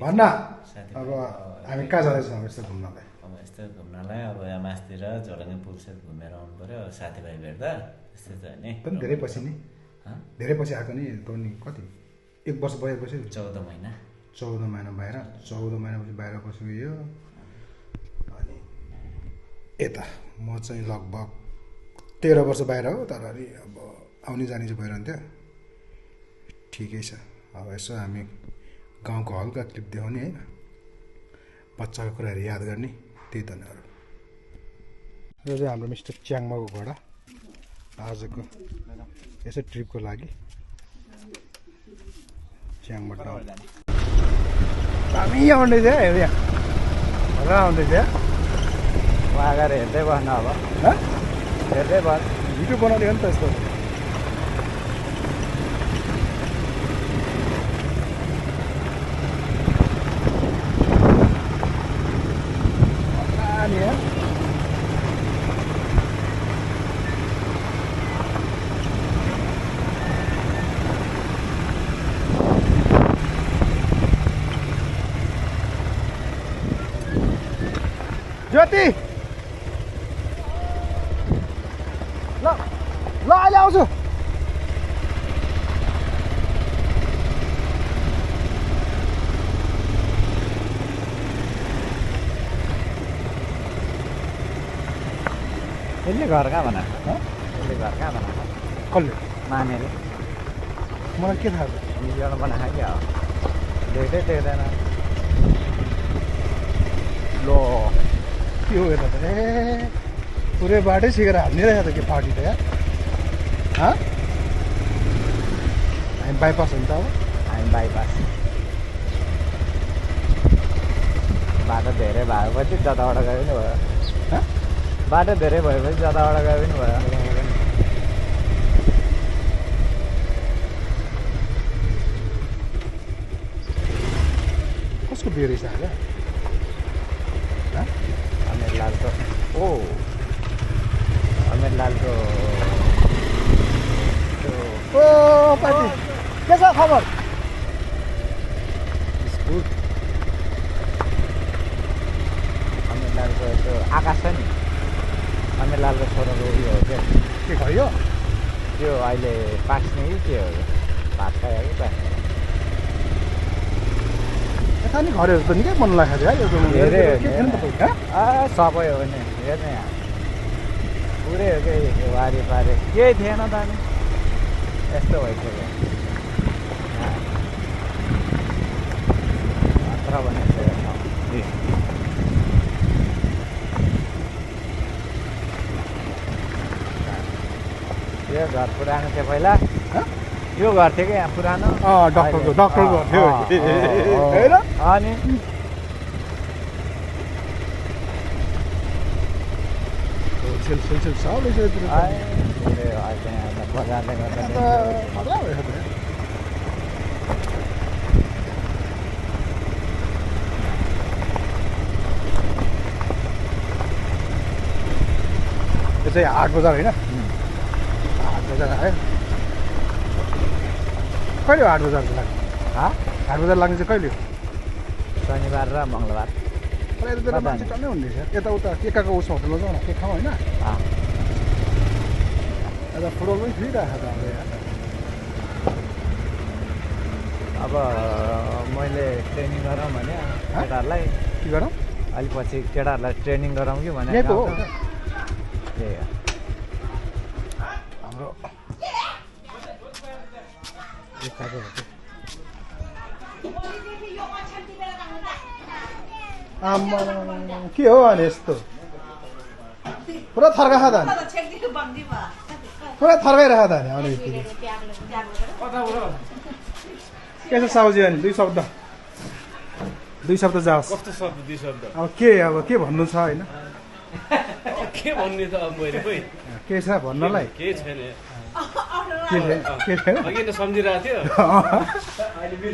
भन्न अब हामी कहाँ जाँदैछौँ यस्तो घुम्नलाई? अब यस्तो घुम्नलाई अब यहाँ मासतिर झोलङ्गे पुलसेट घुमेर आउनु पऱ्यो साथीभाइ भेट्दा त्यस्तै छ नि। पनि धेरै पछि नि धेरै पछि आएको नि त नि कति 1 वर्ष भएपछि 14 महिना 14 महिना बाहिर 14 महिनापछि बाहिर बसिगयो। अनि यता म चाहिँ लगभग 13 वर्ष बाहिर हो तर अब आउने जाने चाहिँ भइरहन्थ्यो। ठिकै छ। अब यसो हामी गाउँको हल्का क्लिप देखाउने होइन बच्चाको कुराहरू याद गर्ने त्यही त नै। यो चाहिँ हाम्रो मिस्टर च्याङ्माको घोडा आजको यसो ट्रिपको लागि च्याङ्मा टाउन हामी आउँदै थियो हेर यहाँ आउँदै थियो उहाँ गएर हेर्दै बस्नु अब हेर्दै बस भिडियो बनाउने हो नि त यस्तो। ज्योति ल ल अहिले आउँछु। यसले घर कहाँ बनाएको? यसले घर कहाँ बनाएको? कसले? नानीले। मलाई के थाहा छ? भिडियोमा बनाएको क्या हो देख्दै देख्दैन। लो के हो यता त? ए पुरै बाटै सिकेर हाल्ने रहेछ त के पार्टी त यार। हामी बाइपास हुन्छ अब हामी बाइपास बाटो धेरै भएपछि जताबाट गए पनि भयो। बाटो धेरै भएपछि जताबाट गए पनि भयो। कसको बिहे रहेछ आज? अमिर लालको अमिर लालको ओ पार्टी के छ खबर? स्कुल अमिर लालको त्यो आकाश छ नि अमिर लालको छोराको उयो हो क्या। के खयो? त्यो अहिले पाक्ने कि के हो भात खायो कि पाक्ने यता नि घरहरू त निकै मन लाग्छ है यो धेरै के थिएन त सबै हो नि हेर्ने यहाँ पुरै हो क्या वारिपारि केही थिएन त नि यस्तो भइसक्यो मात्र भनेको यो घर पुरानो थियो पहिला यो घर थियो क्या यहाँ पुरानो डक्टरको घर थियो होइन अनि सेल सब बजारले गर्दा यो चाहिँ हाट बजार होइन? हाट बजार आयो कहिले हो हाट बजार लाग्ने? हाट बजार लाग्ने चाहिँ कहिले हो? शनिबार र मङ्गलबार। यतातिर मान्छे टन्नै हुँदैछ यताउता एकाको उसमा होटलमा जाउँ न के खाउँ होइन? यता फुटबल पनि खेलिरहेको छ हाम्रो यहाँ। अब मैले ट्रेनिङ गरौँ भने केटाहरूलाई के गरौँ? अलिक पछि केटाहरूलाई ट्रेनिङ गराउँ कि भने यहीँको हो त्यही हो हाम्रो आम्मा के हो अनि यस्तो पुरा थर्का त पुरा थर्काइरहेको त अनि के छ साउजी अनि दुई शब्द जाओस्। कस्तो शब्द 2 शब्द अब के भन्नु छ होइन? के भन्ने त अब मैले खोइ के छ भन्नलाई? केही छैन के छैन अघि त सम्झिरहेको थियो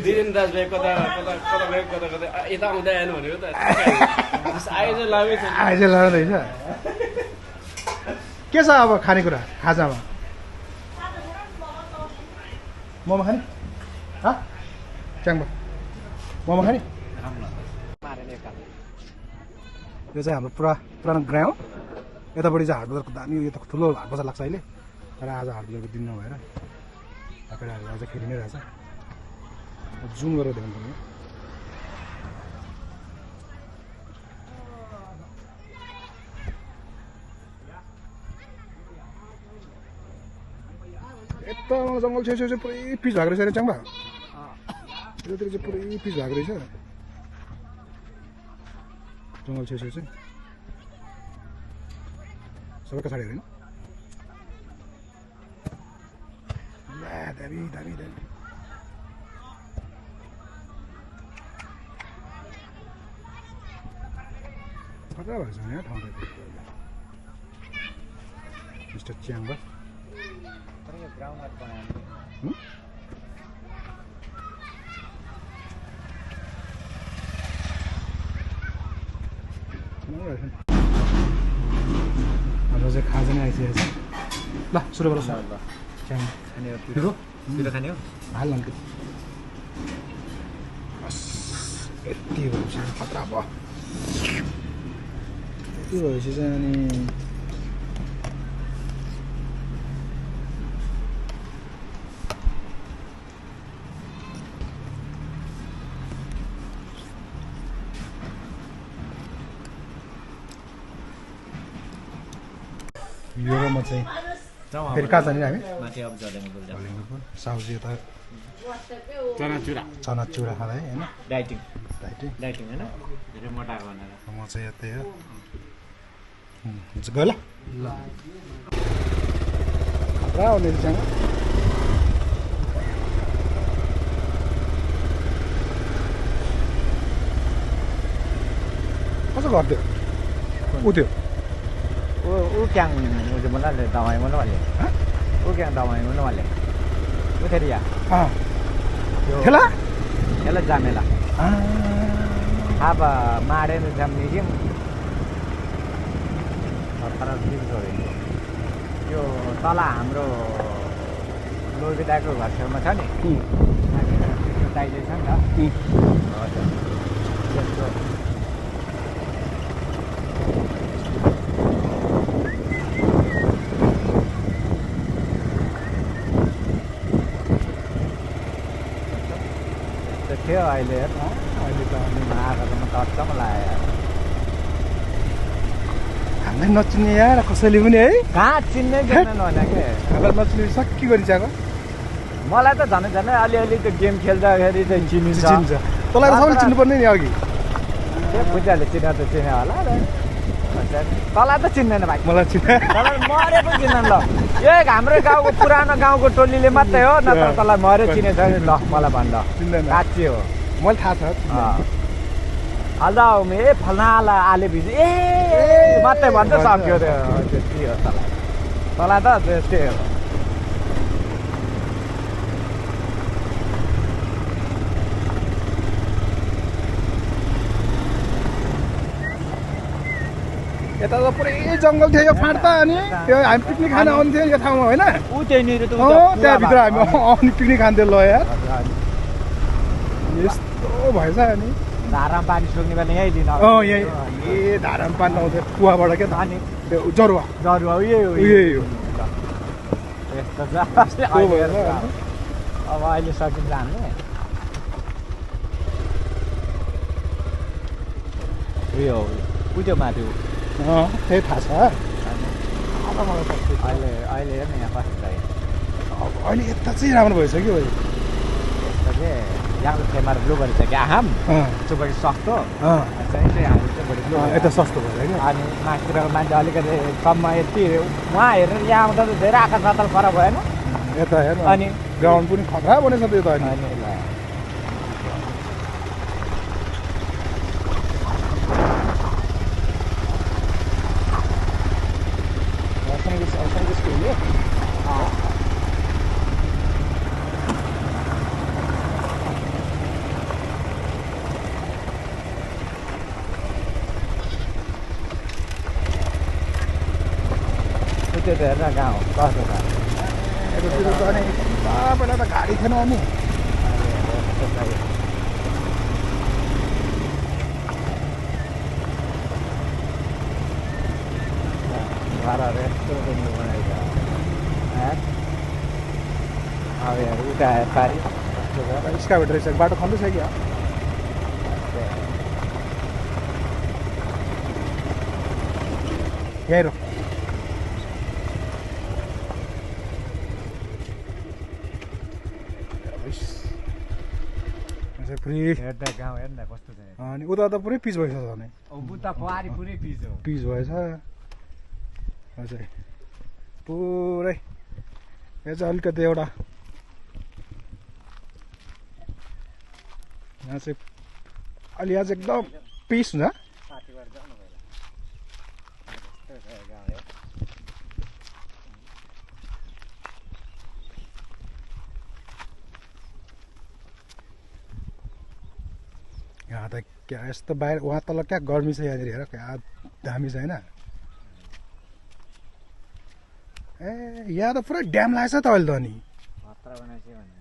दिरेन दाजुभाइ कता कता कता गयो कता कता यता आउँदै आएन भनेको त आएछ लामै छ आइज लाँदैछ। के छ अब खानेकुरा खाजामा? मोमो खाने? च्याङ्बा मोमो खाने? यो चाहिँ हाम्रो पुरानो ग्राउँ हो। यतापट्टि चाहिँ हाट बजारको दामी यो त ठुलो हाट बजार लाग्छ अहिले, तर आज हाट बजारको दिन नभएर केटाहरू अझ खेलि नै रहेछ। जुम गरेर देखाउनु पर्ने। यता जङ्गल छेउ चाहिँ पुरै पिच भएको रहेछ च्याङ्बा, यतातिर चाहिँ पुरै पिच भएको रहेछ जङ्गल छेउ चाहिँ सबैका साडी होइन। दामी दामी दामी खतरा भएको छ यहाँ ठाउँ मिस्टर च्याङ्बा। हाम्रो चाहिँ खाजा नै आइसकेको छ। ल सुरु गर खाने हो हाल अन्त यति भएपछि खतरा भयो। यति भएपछि चाहिँ अनि योमा चाहिँ फेरि कहाँ जाने हामी साउजी यता चनाचुरा खाँदा होइन डाइटिङ डाइटिङ होइन धेरै मोटाएको भनेर म चाहिँ यतै हो गयो ल खतरा हो मेरोसँग कसो गर्थ्यो ऊ त्यो ऊ क्या मुझे बोला ले दवाई बोलने वाले वो क्या दवाई बोलने वाले वो तेरिया खेला खेला जामेला अब मारे न जम्नी के खतरा दिस गरे यो तला हाम्रो लोबिदाको घर छेउमा छ नि दाइले छ नि त हजुर थियो अहिले हेर्न अहिले त अनि आएको त म टच्चम लाग्यो हामीलाई नचिन्ने यार कसैले पनि है कहाँ चिन्ने किन भने के हामीलाई नचिन्ने सक्की गरिसकेको मलाई त झन् झन् अलिअलि त्यो गेम खेल्दाखेरि चाहिँ चिनिन्छ तँलाई त सबैले चिन्नुपर्ने नि अघि त्यो खुट्टाले चिने त चिने होला तँलाई त चिन्दैन भाइ मलाई चिन्ने तँलाई मरे पनि चिन्दैन ल एक हाम्रो गाउँको पुरानो गाउँको टोलीले मात्रै हो नत्र तँलाई मरे चिनेछ नि ल मलाई भन् ल चिन्दैन साँच्ची हो मैले थाहा छ हल्दा ए फल्ना आले भिज ए मात्रै भन्छ सक्यो त्यो त्यति हो तँलाई त त्यस्तै हो यता त पुरै जङ्गल थियो यो फाँट्दा अनि त्यो हामी पिकनिक खान आउँथ्यो यो ठाउँमा होइन ऊ त्यहीँनिर त त्यहाँभित्र हामी आउने पिकनिक खान्थ्यो ल यार यस्तो भएछ अनि धारामा पानी सुक्ने बेला यहीँ दिन यही ए धारामा पानी आउँथ्यो कुवाबाट क्या त अनि त्यो जरुवा यही हो यस्तो छ अब अहिले सकिन्छ हामीले उयो त्यो माथि त्यही थाहा छ अहिले हेर्नु यहाँ कस्तो छ अहिले यता चाहिँ राम्रो भइसक्यो यस्तो के यहाँ खेमार ब्लू गरेछ कि आहाम चुपकी सस्तो चाहिँ हामी चाहिँ बढी ब्लू यता सस्तो भयो क्या अनि माथितिरको मान्छे अलिकति कममा यति उहाँ हेरेर यहाँ आउँदा त धेरै आकाश पाताल फरक भएन यता हेर्नु अनि ग्राउन्ड पनि खतरा बनेछ त यो त अनि त्यो त हेर्न गाउँ कस्तो छ यतातिर त अनि पहिला त गाडी थिएन अनि उता पारी स्काभेटर रहेछ बाटो खन्दैछ क्या यहीँ र पुरै हेर्दा गाउँ हेर्दा कस्तो छ अनि उता त पुरै पिच भएछ भने उता पारी पुरै पिच हो पिच भएछ हजुर पुरै यहाँ चाहिँ अलिकति एउटा यहाँ चाहिँ अलि यहाँ चाहिँ एकदम पिस हुन्छ साथीबाट जानु भएन गाउँ हेर यहाँ त क्या यस्तो बाहिर वहाँ तल क्या गर्मी छ यहाँनिर हेर क्या दामी छ होइन ए यहाँ त पुरै ड्याम लागेछ त अहिले त अनि खतरा बनाएछ भने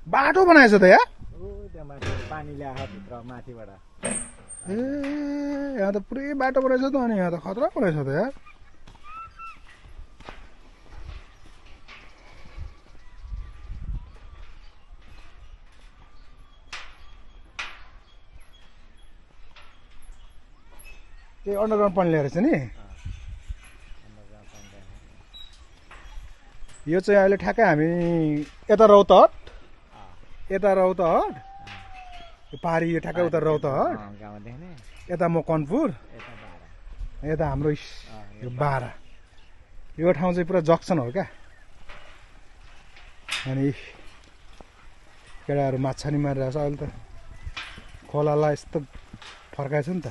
बाटो बनाएछ त यहाँ ओ त्यहाँ माथि पानी ल्याएर भित्र माथिबाट ए यहाँ त पुरै बाटो बनाएछ त अनि यहाँ त खतरा बनाएछ त यार त्यही अन्डरग्राउन्ड पानी ल्याएर चाहिँ नि यो चाहिँ अहिले ठ्याक्कै हामी यता रौतहट पारी यो ठ्याक्कै उता रौतहट गाउँदेखि नै यता मकनपुर यता बाह्र यता हाम्रो यो 12 यो ठाउँ चाहिँ पुरा जक्सन हो क्या अनि केटाहरू माछा नि मारिरहेको छ अहिले त खोलालाई यस्तो फर्काएछ नि त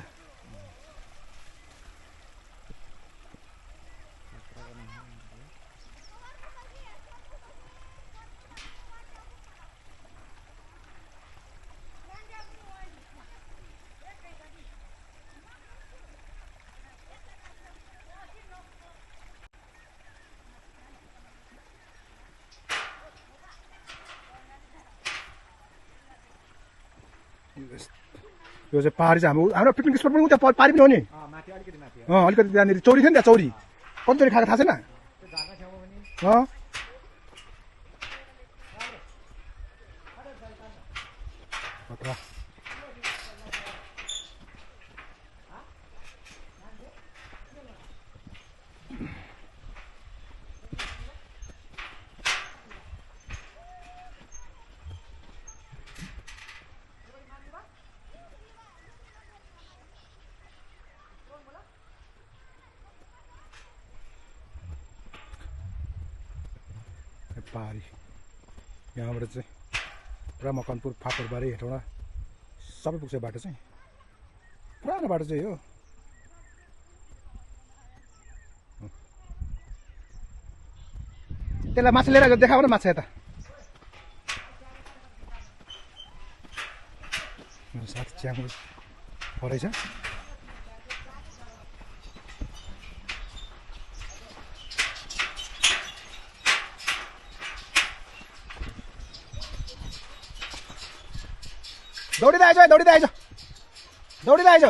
यो चाहिँ पारी चाहिँ हाम्रो पिकनिक स्पट पनि उता पारी पनि हो नि माथि अलिकति माथि अलिकति त्यहाँनिर चौरी थियो नि त्यहाँ चौरी कति चौरी खाएको थाहा छैन त्यो झर्ना छेउमा पनि खतरा पारी यहाँबाट चाहिँ पुरा मकनपुर फापरबारी हेटौँडा सबै पुग्छ बाटो चाहिँ पुरानो बाटो चाहिँ हो त्यसलाई माछा लिएर देखाऊ न माछा यता मेरो साथी च्याङ्गो परेछ दौडिँदै आइज दौडिँदै आइज दौडिँदै आइज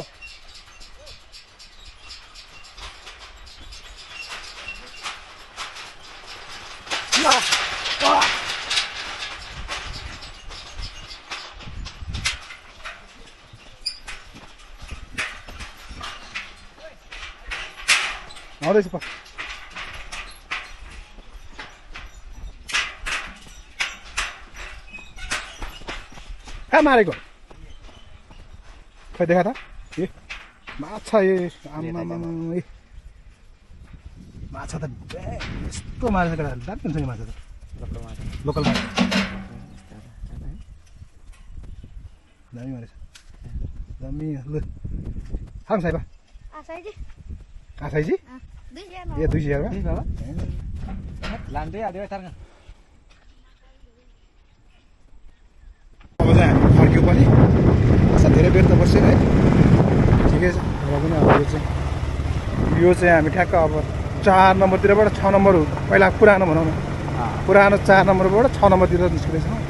आउँदैछु प कहाँ मारेको खै देखा त ए माछा आमामा माछा त यस्तो मारेछ केटाहरूले दामी हुन्छ नि माछा त लोकल माछा दामी मारेछ दामी लु खाऊँ साइबा आसाइजी ए 200 मा लाँदै हाल्यो यता अब चाहिँ हामी फर्क्यौँ पनि असार धेरै बेर त बसेन है ठिकै छ र पनि अब यो चाहिँ हामी ठ्याक्क अब 4 नम्बरतिरबाट 6 नम्बर पहिला पुरानो भनौँ न पुरानो 4 नम्बरबाट 6 नम्बरतिर निस्किँदैछौँ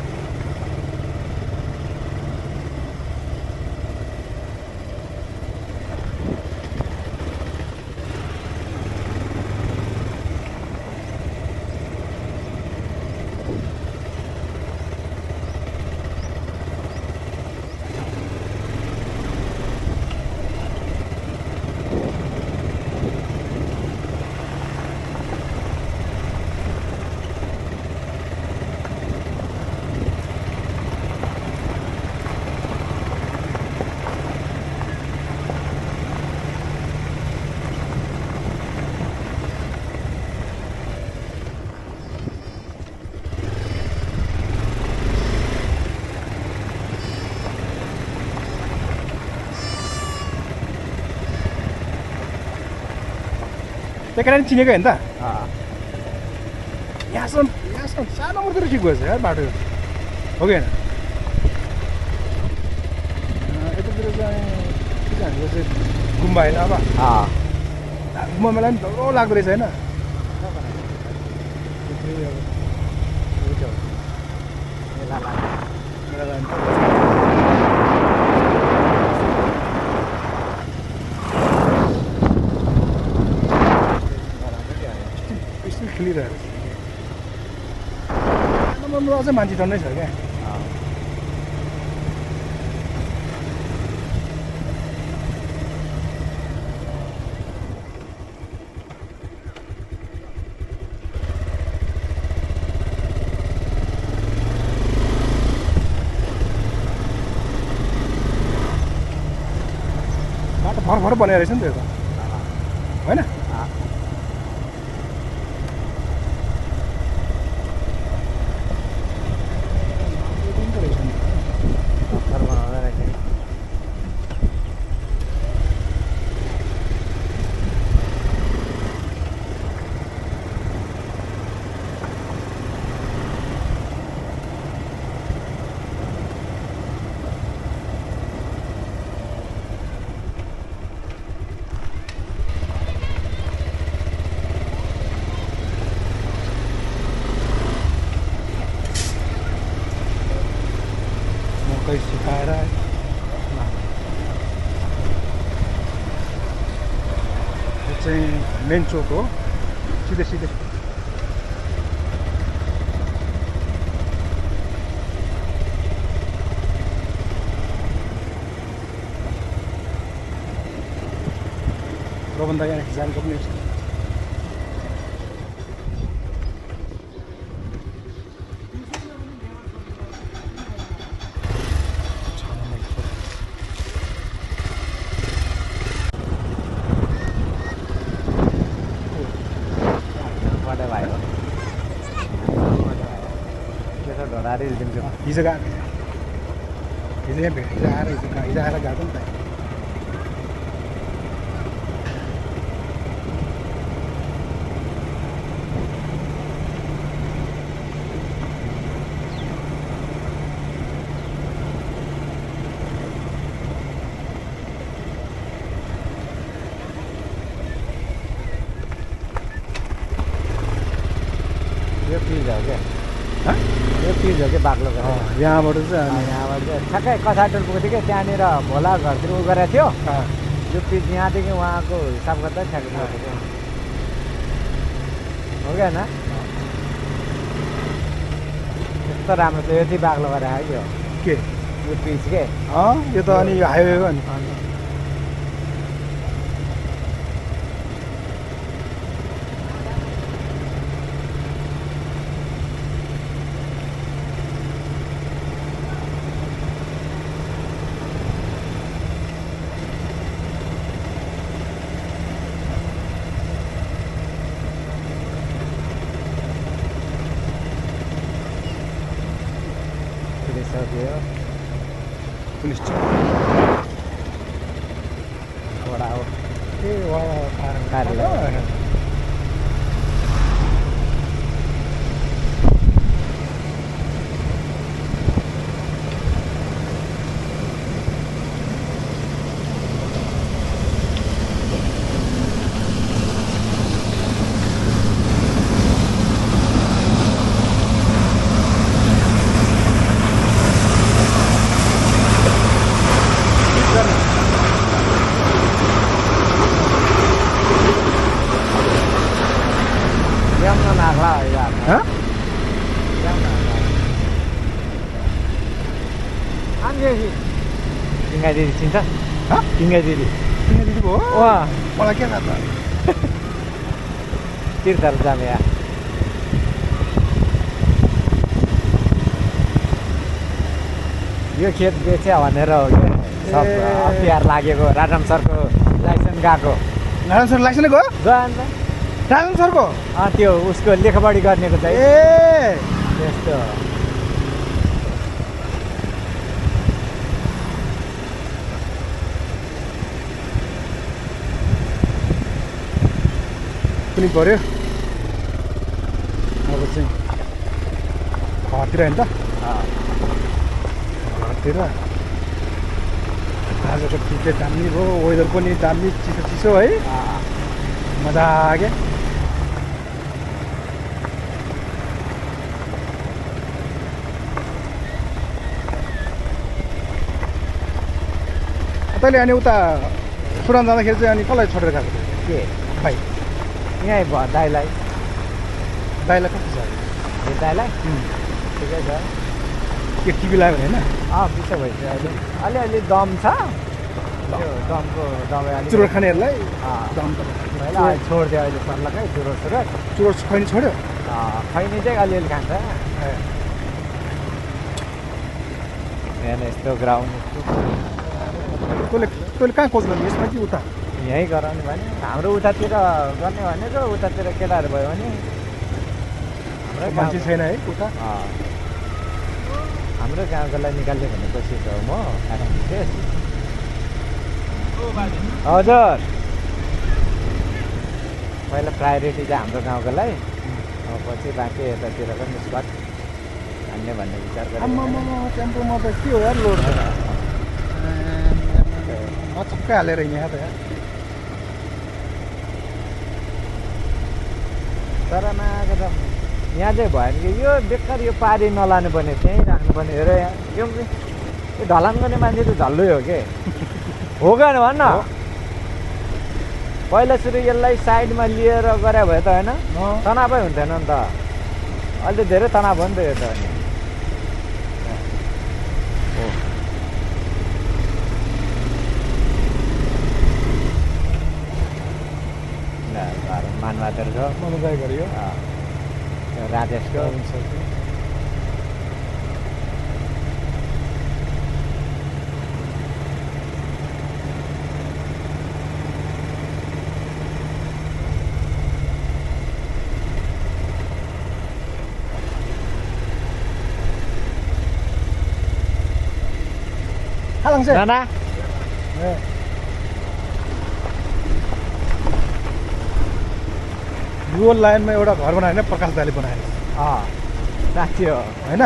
त्यो केटाले चिनेको होइन त अँ यहाँसम्म सानो मात्रै ठिक भएछ यार बाटो हो कि होइन यतातिर चाहिँ के भनेको चाहिँ गुम्बा होइन अब अँ मलाई पनि डर लाग्दो रहेछ होइन मेला लाग्छ यस्तो खेलिरहेको छ अझै मान्छे टन्नै छ क्या बाटो भर बनाएर रहेछ नि त यो त होइन पत्थर बनाउँदै रहेछ मकै सुकाएर यो चाहिँ मेन चोक हो सिधै सिधै प्रबन्ध यहाँ जानको पनि छ बडे भाइ हो त्यसो ढोडारी दिन्छु हिजो गएको हिजो यहाँ भेट हिजो आएर हिजो आएर गएको नि त यो पिज हो क्या हँ? यो पिज हो क्या बाक्लोको यहाँबाट चाहिँ अनि यहाँबाट चाहिँ ठ्याक्कै कसाटोल पुगेको थियो क्या त्यहाँनिर भोला घरतिर उ गरेको थियो अँ, यो पिच यहाँदेखि उहाँको हिसाब गर्दा ठ्याक्कै पुगेको थियो हो क्या होइन यस्तो राम्रो थियो यति बाक्लो गरेर आयो के यो पिच के यो त अनि यो हाइवे हो नि पुलिसहरू पुलिस छ वडा हो ए वडा कार्यालय ल्याउन नाग्ला यार हँ? ल्याउन नाग्ला टिङ्गा दिदी चिन्छ हँ? टिङ्गा दिदी किन दिदी भयो वा मलाई के थाहा त तीर्थहरू जाने या यो खेत बेच्या भनेर हो क्या सब ए। अप्ठ्यार लागेको राजम सरको लाइसेन्स गएको नारायण सर लाइसेन्स गयो गयो अन्त राजन सरको त्यो उसको लेखबडी गर्नेको चाहिँ ए त्यस्तो पनि पऱ्यो अब चाहिँ घरतिर होइन त घरतिर आजको ठिकै दामी भयो वेदर पनि दामी चिसो चिसो है मजा आयो तैँले अनि उता सुडान जाँदाखेरि चाहिँ अनि कसलाई छोडेर गएको के भाइ यहीँ भयो दाइलाई दाइलाई कस्तो छ ए दाइलाई ठिकै छ के टिभी लाग्यो होइन बिचो भइसक्यो अहिले अलिअलि दम छ त्यो दमको दबाई अलिक चुरोट खानेहरूलाई दम त पहिला अहिले छोडिदियो अहिले सर्लकै चुरोट चुरोट खैनी छोड्यो खैनी चाहिँ अलिअलि खान्छ यहाँ यस्तो ग्राउन्ड तैँले कहाँ कोच गर्ने यसमा कि उता यहीँ गराउने भने हाम्रो उतातिर गर्ने भनेको उतातिर केटाहरू भयो भने हाम्रो मान्छे छैन है उता हाम्रो गाउँकोलाई निकाल्ने भन्ने कोसिस हो म हजुर पहिला प्रायोरिटी चाहिँ हाम्रो गाउँकोलाई पछि बाँकी यतातिरको निस्कट हान्ने भन्ने विचार गरेँ टेम्पोमा त के हो यार लोड मचक्कै हालेर यहाँ त यार तर नआएको त यहाँ चाहिँ भयो भने यो बेकार यो पारी नलानु पर्ने त्यहीँ राख्नुपर्ने हेर यहाँ यो ढलान गर्ने मान्छे त झल्लै हो के हो कि भन् न पहिला सुरु यसलाई साइडमा लिएर गरे भए त होइन तनावै हुन्थेन नि त अहिले त धेरै तनाव हो नि त यो त होइन मानबहादुर छ मजाइ गरियो राजेशको नाना यो लाइनमा एउटा घर बनाएर प्रकाश दाले बनाएर साँच्ची हो होइन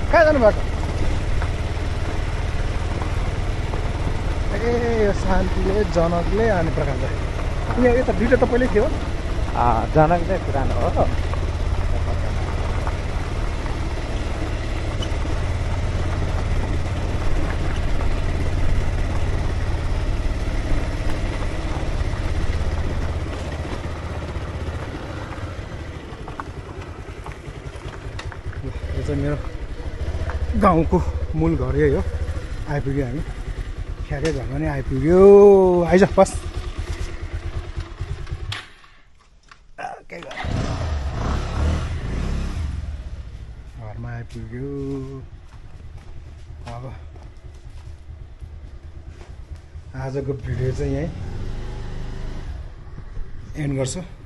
कहाँ जानुभएको ए यो शान्तिले जनकले अनि प्रकाश दाले यहाँ यता दुइटा त पहिल्यै थियो जनक चाहिँ पुरानो हो मेरो गाउँको मूल घर यही हो आइपुग्यो हामी ठ्याक्कै घरमा नै आइपुग्यो आइज बस घरमा आइपुग्यो अब आजको भिडियो चाहिँ यहीँ एन्ड गर्छु